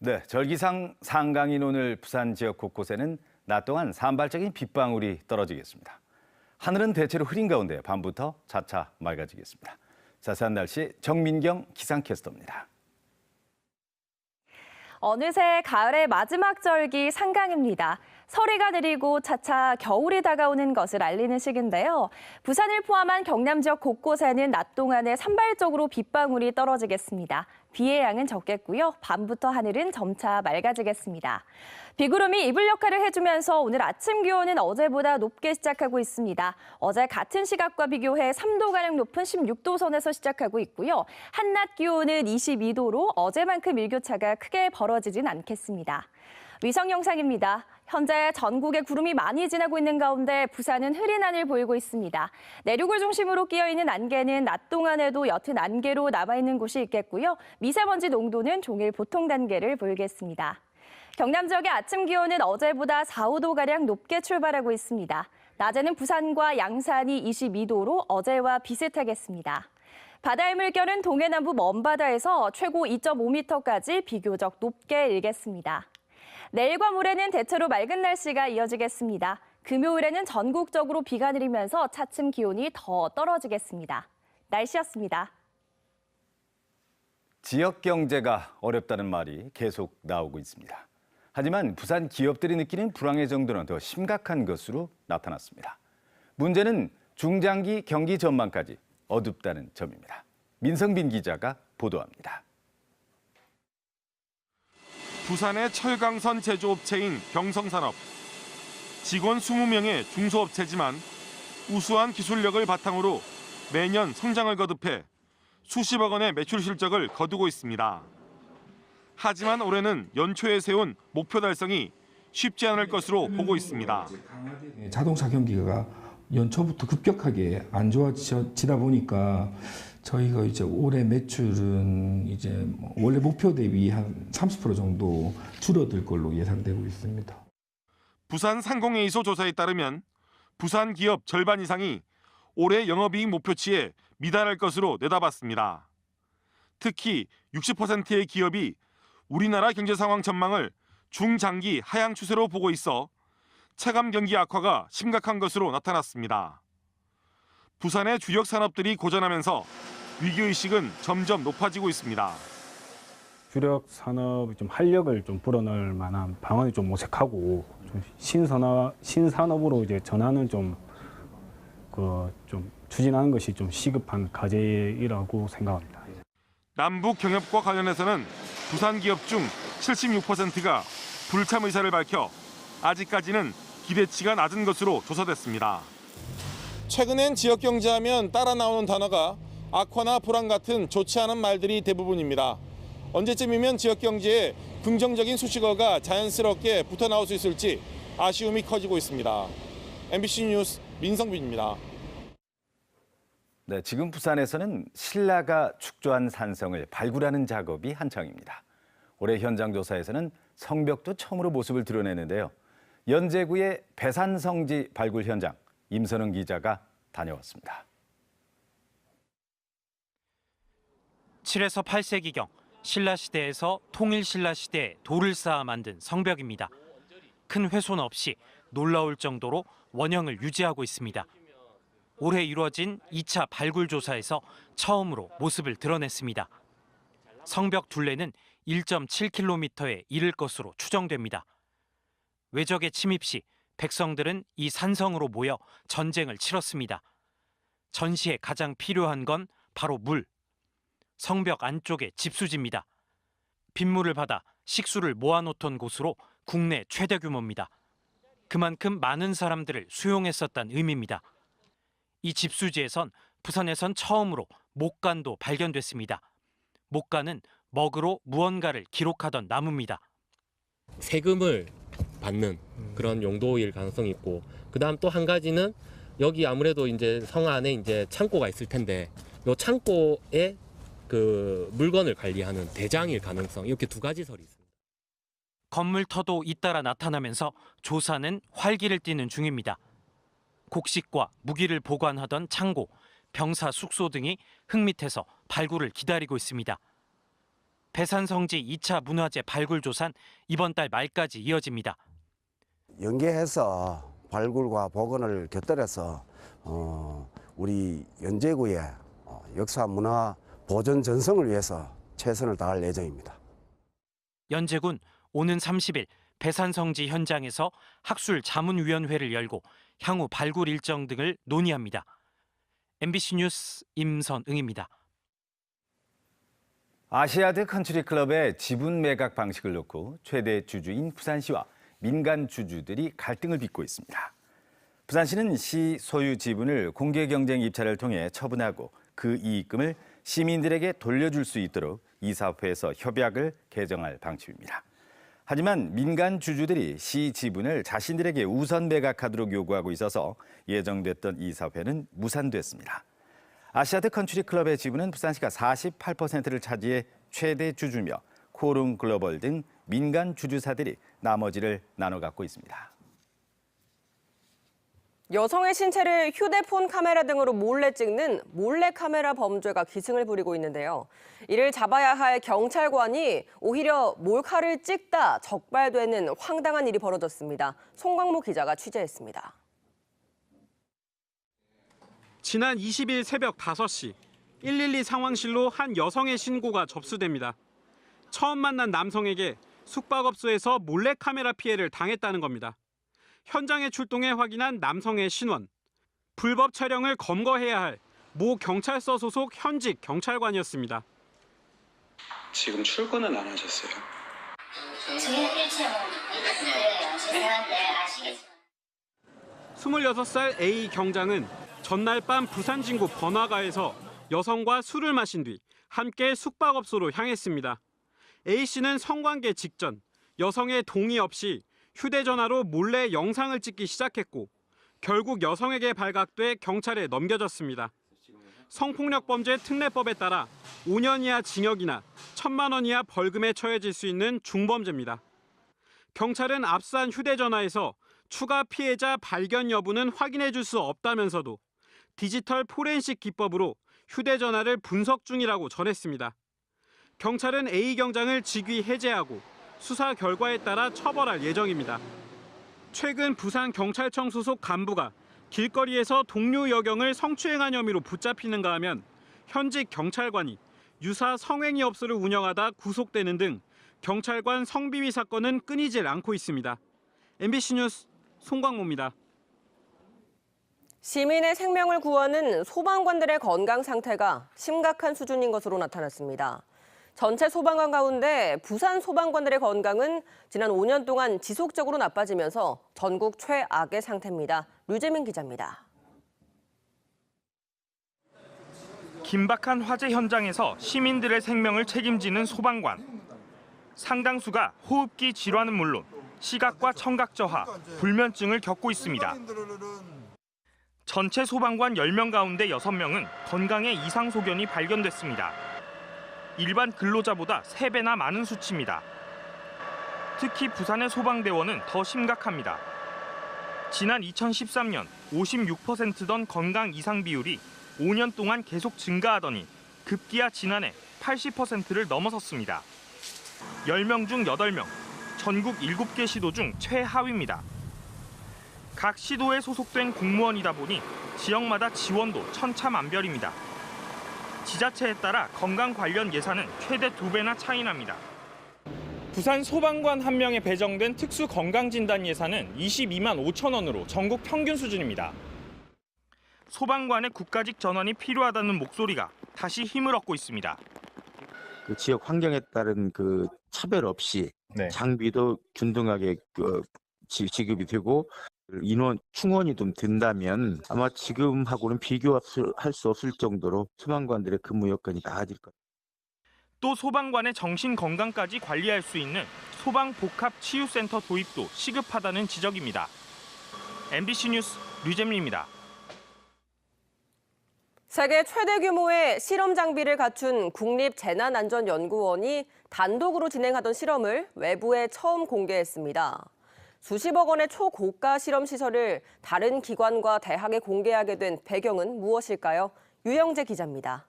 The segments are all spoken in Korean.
네, 절기상 상강인 오늘 부산 지역 곳곳에는 낮 동안 산발적인 빗방울이 떨어지겠습니다. 하늘은 대체로 흐린 가운데 밤부터 차차 맑아지겠습니다. 자세한 날씨 정민경 기상캐스터입니다. 어느새 가을의 마지막 절기 상강입니다. 서리가 내리고 차차 겨울이 다가오는 것을 알리는 시기인데요. 부산을 포함한 경남 지역 곳곳에는 낮 동안에 산발적으로 빗방울이 떨어지겠습니다. 비의 양은 적겠고요. 밤부터 하늘은 점차 맑아지겠습니다. 비구름이 이불 역할을 해주면서 오늘 아침 기온은 어제보다 높게 시작하고 있습니다. 어제 같은 시각과 비교해 3도가량 높은 16도 선에서 시작하고 있고요. 한낮 기온은 22도로 어제만큼 일교차가 크게 벌어지진 않겠습니다. 위성 영상입니다. 현재 전국에 구름이 많이 지나고 있는 가운데 부산은 흐린 하늘 보이고 있습니다. 내륙을 중심으로 끼어있는 안개는 낮 동안에도 옅은 안개로 남아있는 곳이 있겠고요. 미세먼지 농도는 종일 보통 단계를 보이겠습니다. 경남 지역의 아침 기온은 어제보다 4, 5도가량 높게 출발하고 있습니다. 낮에는 부산과 양산이 22도로 어제와 비슷하겠습니다. 바다의 물결은 동해남부 먼바다에서 최고 2.5m까지 비교적 높게 일겠습니다. 내일과 모레는 대체로 맑은 날씨가 이어지겠습니다. 금요일에는 전국적으로 비가 내리면서 차츰 기온이 더 떨어지겠습니다. 날씨였습니다. 지역 경제가 어렵다는 말이 계속 나오고 있습니다. 하지만 부산 기업들이 느끼는 불황의 정도는 더 심각한 것으로 나타났습니다. 문제는 중장기 경기 전망까지 어둡다는 점입니다. 민성빈 기자가 보도합니다. 부산의 철강선 제조업체인 경성산업. 직원 20명의 중소업체지만 우수한 기술력을 바탕으로 매년 성장을 거듭해 수십억 원의 매출 실적을 거두고 있습니다. 하지만 올해는 연초에 세운 목표 달성이 쉽지 않을 것으로 보고 있습니다. 자동차 경기가 연초부터 급격하게 안 좋아지다 보니까 저희가 이제 올해 매출은 이제 원래 목표 대비 한 30% 정도 줄어들 걸로 예상되고 있습니다. 부산 상공회의소 조사에 따르면 부산 기업 절반 이상이 올해 영업이익 목표치에 미달할 것으로 내다봤습니다. 특히 60%의 기업이 우리나라 경제 상황 전망을 중장기 하향 추세로 보고 있어 체감 경기 악화가 심각한 것으로 나타났습니다. 부산의 주력 산업들이 고전하면서 위기의식은 점점 높아지고 있습니다. 주력 산업이 좀 활력을 좀 불어넣을 만한 방안이 좀 모색하고 좀 신산업으로 이제 전환을 좀 추진하는 것이 좀 시급한 과제이라고 생각합니다. 남북 경협과 관련해서는 부산 기업 중 76%가 불참 의사를 밝혀 아직까지는 기대치가 낮은 것으로 조사됐습니다. 최근엔 지역 경제하면 따라 나오는 단어가 악화나 불황 같은 좋지 않은 말들이 대부분입니다. 언제쯤이면 지역 경제에 긍정적인 수식어가 자연스럽게 붙어 나올 수 있을지 아쉬움이 커지고 있습니다. MBC 뉴스 민성빈입니다. 네, 지금 부산에서는 신라가 축조한 산성을 발굴하는 작업이 한창입니다. 올해 현장 조사에서는 성벽도 처음으로 모습을 드러내는데요. 연제구의 배산성지 발굴 현장 임선웅 기자가 다녀왔습니다. 7에서 8세기경 신라시대에서 통일신라시대에 돌을 쌓아 만든 성벽입니다. 큰 훼손 없이 놀라울 정도로 원형을 유지하고 있습니다. 올해 이루어진 2차 발굴 조사에서 처음으로 모습을 드러냈습니다. 성벽 둘레는 1.7km에 이를 것으로 추정됩니다. 외적의 침입 시 백성들은 이 산성으로 모여 전쟁을 치렀습니다. 전시에 가장 필요한 건 바로 물. 성벽 안쪽에 집수지입니다. 빗물을 받아 식수를 모아놓던 곳으로 국내 최대 규모입니다. 그만큼 많은 사람들을 수용했었다는 의미입니다. 이 집수지에선 부산에선 처음으로 목간도 발견됐습니다. 목간은 먹으로 무언가를 기록하던 나무입니다. 세금을 받는 그런 용도일 가능성이 있고, 그다음 또 한 가지는 여기 아무래도 이제 성 안에 이제 창고가 있을 텐데, 이 창고에 그 물건을 관리하는 대장일 가능성, 이렇게 두 가지 설이 있습니다. 건물터도 잇따라 나타나면서 조사는 활기를 띠는 중입니다. 곡식과 무기를 보관하던 창고, 병사 숙소 등이 흙 밑에서 발굴을 기다리고 있습니다. 배산성지 2차 문화재 발굴 조사는 이번 달 말까지 이어집니다. 연계해서 발굴과 복원을 곁들여서 우리 연제구의 역사 문화 보존 전성을 위해서 최선을 다할 예정입니다. 연제군 오는 30일 배산성지 현장에서 학술 자문위원회를 열고 향후 발굴 일정 등을 논의합니다. MBC 뉴스 임선응입니다. 아시아드 컨트리 클럽의 지분 매각 방식을 놓고 최대 주주인 부산시와 민간 주주들이 갈등을 빚고 있습니다. 부산시는 시 소유 지분을 공개 경쟁 입찰을 통해 처분하고 그 이익금을 시민들에게 돌려줄 수 있도록 이사회에서 협약을 개정할 방침입니다. 하지만 민간 주주들이 시 지분을 자신들에게 우선 매각하도록 요구하고 있어서 예정됐던 이사회는 무산됐습니다. 아시아드 컨트리 클럽의 지분은 부산시가 48%를 차지해 최대 주주며 코룸 글로벌 등 민간 주주사들이 나머지를 나눠 갖고 있습니다. 여성의 신체를 휴대폰 카메라 등으로 몰래 찍는 몰래카메라 범죄가 기승을 부리고 있는데요. 이를 잡아야 할 경찰관이 오히려 몰카를 찍다 적발되는 황당한 일이 벌어졌습니다. 송광모 기자가 취재했습니다. 지난 20일 새벽 5시 112 상황실로 한 여성의 신고가 접수됩니다. 처음 만난 남성에게 숙박업소에서 몰래카메라 피해를 당했다는 겁니다. 현장에 출동해 확인한 남성의 신원. 불법 촬영을 검거해야 할 모 경찰서 소속 현직 경찰관이었습니다. 지금 출근은 안 하셨어요? 저희는 일체는 그래요. 죄송한데 아시겠지만. 26살 A 경장은 전날 밤 부산 진구 번화가에서 여성과 술을 마신 뒤 함께 숙박업소로 향했습니다. A 씨는 성관계 직전 여성의 동의 없이 휴대전화로 몰래 영상을 찍기 시작했고 결국 여성에게 발각돼 경찰에 넘겨졌습니다. 성폭력범죄 특례법에 따라 5년 이하 징역이나 1,000만 원 이하 벌금에 처해질 수 있는 중범죄입니다. 경찰은 압수한 휴대전화에서 추가 피해자 발견 여부는 확인해 줄 수 없다면서도 디지털 포렌식 기법으로 휴대전화를 분석 중이라고 전했습니다. 경찰은 A 경장을 직위 해제하고 수사 결과에 따라 처벌할 예정입니다. 최근 부산경찰청 소속 간부가 길거리에서 동료 여경을 성추행한 혐의로 붙잡히는가 하면 현직 경찰관이 유사 성행위 업소를 운영하다 구속되는 등 경찰관 성비위 사건은 끊이질 않고 있습니다. MBC 뉴스 송광모입니다. 시민의 생명을 구하는 소방관들의 건강 상태가 심각한 수준인 것으로 나타났습니다. 전체 소방관 가운데 부산 소방관들의 건강은 지난 5년 동안 지속적으로 나빠지면서 전국 최악의 상태입니다. 류재민 기자입니다. 긴박한 화재 현장에서 시민들의 생명을 책임지는 소방관. 상당수가 호흡기 질환은 물론 시각과 청각 저하, 불면증을 겪고 있습니다. 전체 소방관 10명 가운데 6명은 건강에 이상 소견이 발견됐습니다. 일반 근로자보다 3배나 많은 수치입니다. 특히 부산의 소방대원은 더 심각합니다. 지난 2013년 56%던 건강 이상 비율이 5년 동안 계속 증가하더니 급기야 지난해 80%를 넘어섰습니다. 10명 중 8명, 전국 7개 시도 중 최하위입니다. 각 시도에 소속된 공무원이다 보니 지역마다 지원도 천차만별입니다. 지자체에 따라 건강 관련 예산은 최대 2배나 차이 납니다. 부산 소방관 1명에 배정된 특수 건강진단 예산은 22만 5천 원으로 전국 평균 수준입니다. 소방관의 국가직 전환이 필요하다는 목소리가 다시 힘을 얻고 있습니다. 그 지역 환경에 따른 그 차별 없이 장비도 균등하게 지급이 되고 인원 충원이 좀 된다면 아마 지금하고는 비교할 수 없을 정도로 소방관들의 근무 여건이 나아질 것. 또 소방관의 정신 건강까지 관리할 수 있는 소방복합치유센터 도입도 시급하다는 지적입니다. MBC 뉴스 류재민입니다. 세계 최대 규모의 실험 장비를 갖춘 국립재난안전연구원이 단독으로 진행하던 실험을 외부에 처음 공개했습니다. 수십억 원의 초고가 실험 시설을 다른 기관과 대학에 공개하게 된 배경은 무엇일까요? 유영재 기자입니다.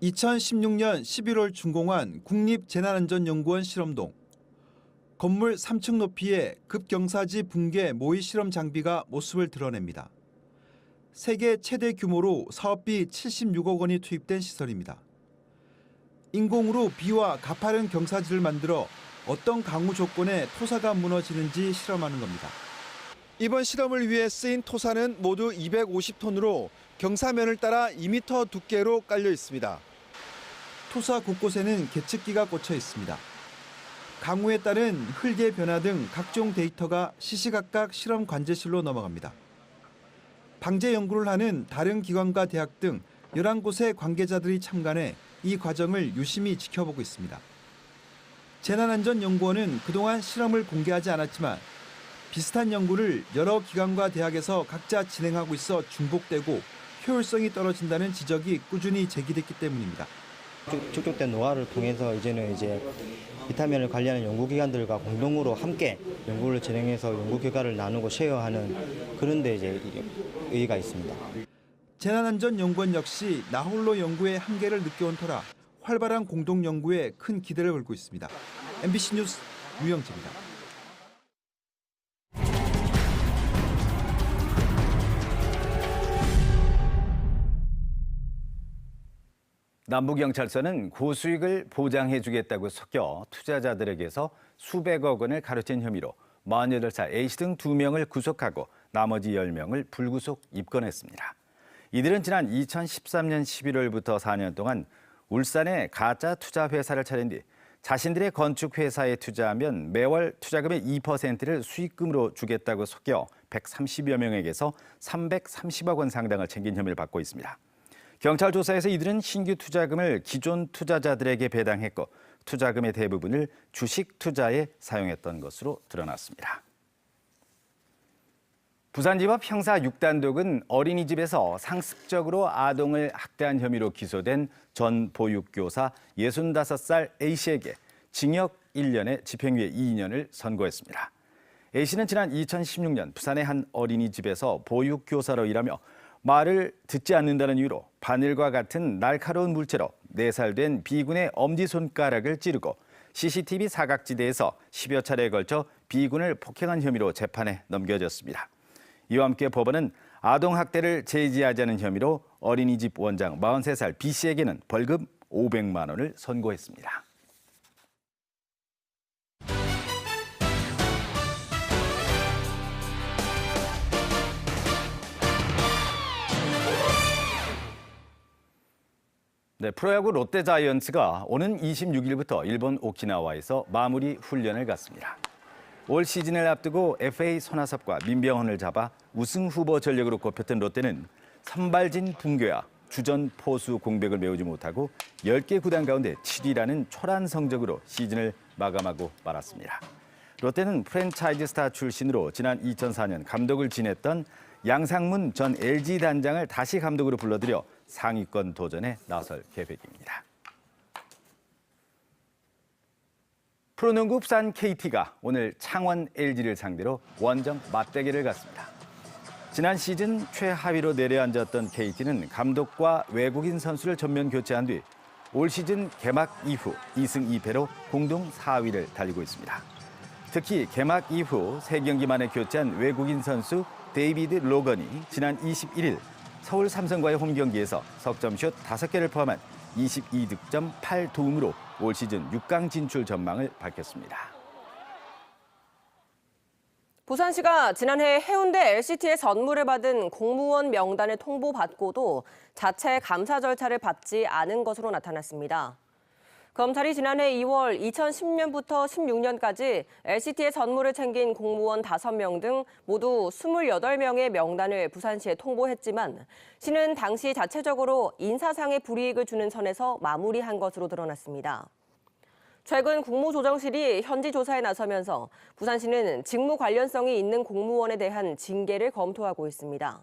2016년 11월 준공한 국립재난안전연구원 실험동. 건물 3층 높이의 급경사지 붕괴 모의 실험 장비가 모습을 드러냅니다. 세계 최대 규모로 사업비 76억 원이 투입된 시설입니다. 인공으로 비와 가파른 경사지를 만들어 어떤 강우 조건에 토사가 무너지는지 실험하는 겁니다. 이번 실험을 위해 쓰인 토사는 모두 250톤으로 경사면을 따라 2m 두께로 깔려 있습니다. 토사 곳곳에는 계측기가 꽂혀 있습니다. 강우에 따른 흙의 변화 등 각종 데이터가 시시각각 실험 관제실로 넘어갑니다. 방제 연구를 하는 다른 기관과 대학 등 11곳의 관계자들이 참관해 이 과정을 유심히 지켜보고 있습니다. 재난안전연구원은 그동안 실험을 공개하지 않았지만 비슷한 연구를 여러 기관과 대학에서 각자 진행하고 있어 중복되고 효율성이 떨어진다는 지적이 꾸준히 제기됐기 때문입니다. 축적된 노하우를 통해서 이제는 비타민을 관리하는 연구기관들과 공동으로 함께 연구를 진행해서 연구 결과를 나누고 쉐어하는 그런 데 의의가 있습니다. 재난안전연구원 역시 나홀로 연구의 한계를 느껴온 터라 활발한 공동 연구에 큰 기대를 걸고 있습니다. MBC 뉴스 유영재입니다. 남부경찰서는 고수익을 보장해주겠다고 섞여 투자자들에게서 수백억 원을 가로챈 혐의로 48살 A씨 등 2명을 구속하고 나머지 10명을 불구속 입건했습니다. 이들은 지난 2013년 11월부터 4년 동안 울산에 가짜 투자 회사를 차린 뒤 자신들의 건축 회사에 투자하면 매월 투자금의 2%를 수익금으로 주겠다고 속여 130여 명에게서 330억 원 상당을 챙긴 혐의를 받고 있습니다. 경찰 조사에서 이들은 신규 투자금을 기존 투자자들에게 배당했고 투자금의 대부분을 주식 투자에 사용했던 것으로 드러났습니다. 부산지법 형사 6단독은 어린이집에서 상습적으로 아동을 학대한 혐의로 기소된 전 보육교사 65살 A씨에게 징역 1년에 집행유예 2년을 선고했습니다. A씨는 지난 2016년 부산의 한 어린이집에서 보육교사로 일하며 말을 듣지 않는다는 이유로 바늘과 같은 날카로운 물체로 4살 된 B군의 엄지손가락을 찌르고 CCTV 사각지대에서 10여 차례에 걸쳐 B군을 폭행한 혐의로 재판에 넘겨졌습니다. 이와 함께 법원은 아동학대를 제지하자는 혐의로 어린이집 원장 43살 B씨에게는 벌금 500만 원을 선고했습니다. 네, 프로야구 롯데자이언츠가 오는 26일부터 일본 오키나와에서 마무리 훈련을 갖습니다. 올 시즌을 앞두고 FA 손아섭과 민병헌을 잡아 우승 후보 전력으로 꼽혔던 롯데는 선발진 붕괴와 주전 포수 공백을 메우지 못하고 10개 구단 가운데 7위라는 초란 성적으로 시즌을 마감하고 말았습니다. 롯데는 프랜차이즈 스타 출신으로 지난 2004년 감독을 지냈던 양상문 전 LG 단장을 다시 감독으로 불러들여 상위권 도전에 나설 계획입니다. 프로농구 부산 KT가 오늘 창원 LG를 상대로 원정 맞대결을 갖습니다. 지난 시즌 최하위로 내려앉았던 KT는 감독과 외국인 선수를 전면 교체한 뒤 올 시즌 개막 이후 2승 2패로 공동 4위를 달리고 있습니다. 특히 개막 이후 3경기 만에 교체한 외국인 선수 데이비드 로건이 지난 21일 서울 삼성과의 홈경기에서 석점슛 5개를 포함한 22득점 8도움으로 올 시즌 6강 진출 전망을 밝혔습니다. 부산시가 지난해 해운대 LCT의 선물을 받은 공무원 명단을 통보받고도 자체 감사 절차를 밟지 않은 것으로 나타났습니다. 검찰이 지난해 2월 2010년부터 16년까지 LCT의 선물을 챙긴 공무원 5명 등 모두 28명의 명단을 부산시에 통보했지만 시는 당시 자체적으로 인사상의 불이익을 주는 선에서 마무리한 것으로 드러났습니다. 최근 국무조정실이 현지 조사에 나서면서 부산시는 직무 관련성이 있는 공무원에 대한 징계를 검토하고 있습니다.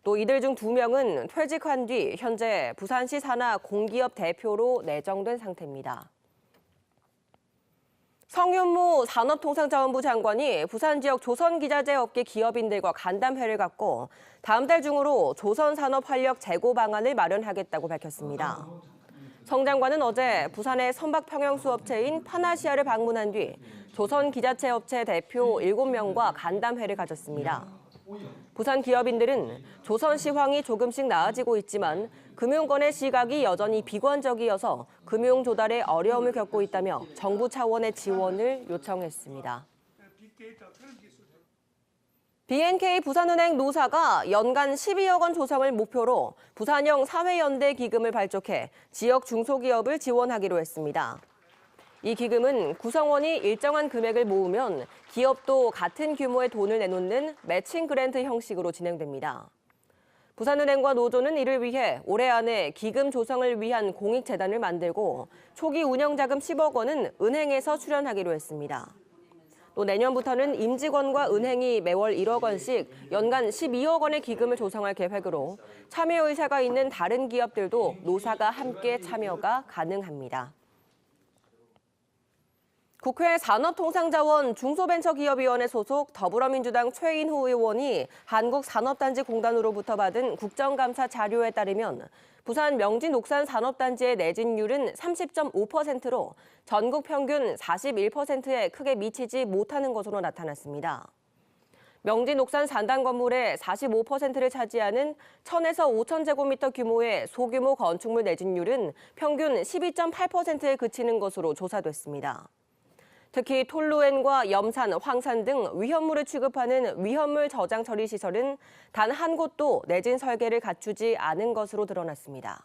또 이들 중 2명은 퇴직한 뒤 현재 부산시 산하 공기업 대표로 내정된 상태입니다. 성윤무 산업통상자원부 장관이 부산 지역 조선기자재 업계 기업인들과 간담회를 갖고 다음 달 중으로 조선산업 활력 재고 방안을 마련하겠다고 밝혔습니다. 성 장관은 어제 부산의 선박평형수업체인 파나시아를 방문한 뒤 조선기자체 업체 대표 7명과 간담회를 가졌습니다. 부산 기업인들은 조선 시황이 조금씩 나아지고 있지만 금융권의 시각이 여전히 비관적이어서 금융 조달에 어려움을 겪고 있다며 정부 차원의 지원을 요청했습니다. BNK 부산은행 노사가 연간 12억 원 조성을 목표로 부산형 사회연대 기금을 발족해 지역 중소기업을 지원하기로 했습니다. 이 기금은 구성원이 일정한 금액을 모으면 기업도 같은 규모의 돈을 내놓는 매칭 그랜트 형식으로 진행됩니다. 부산은행과 노조는 이를 위해 올해 안에 기금 조성을 위한 공익재단을 만들고 초기 운영자금 10억 원은 은행에서 출연하기로 했습니다. 또 내년부터는 임직원과 은행이 매월 1억 원씩 연간 12억 원의 기금을 조성할 계획으로 참여 의사가 있는 다른 기업들도 노사가 함께 참여가 가능합니다. 국회 산업통상자원 중소벤처기업위원회 소속 더불어민주당 최인호 의원이 한국산업단지공단으로부터 받은 국정감사 자료에 따르면 부산 명지녹산산업단지의 내진율은 30.5%로 전국 평균 41%에 크게 미치지 못하는 것으로 나타났습니다. 명지녹산 산단 건물의 45%를 차지하는 1,000에서 5,000제곱미터 규모의 소규모 건축물 내진율은 평균 12.8%에 그치는 것으로 조사됐습니다. 특히 톨루엔과 염산, 황산 등 위험물을 취급하는 위험물 저장 처리 시설은 단 한 곳도 내진 설계를 갖추지 않은 것으로 드러났습니다.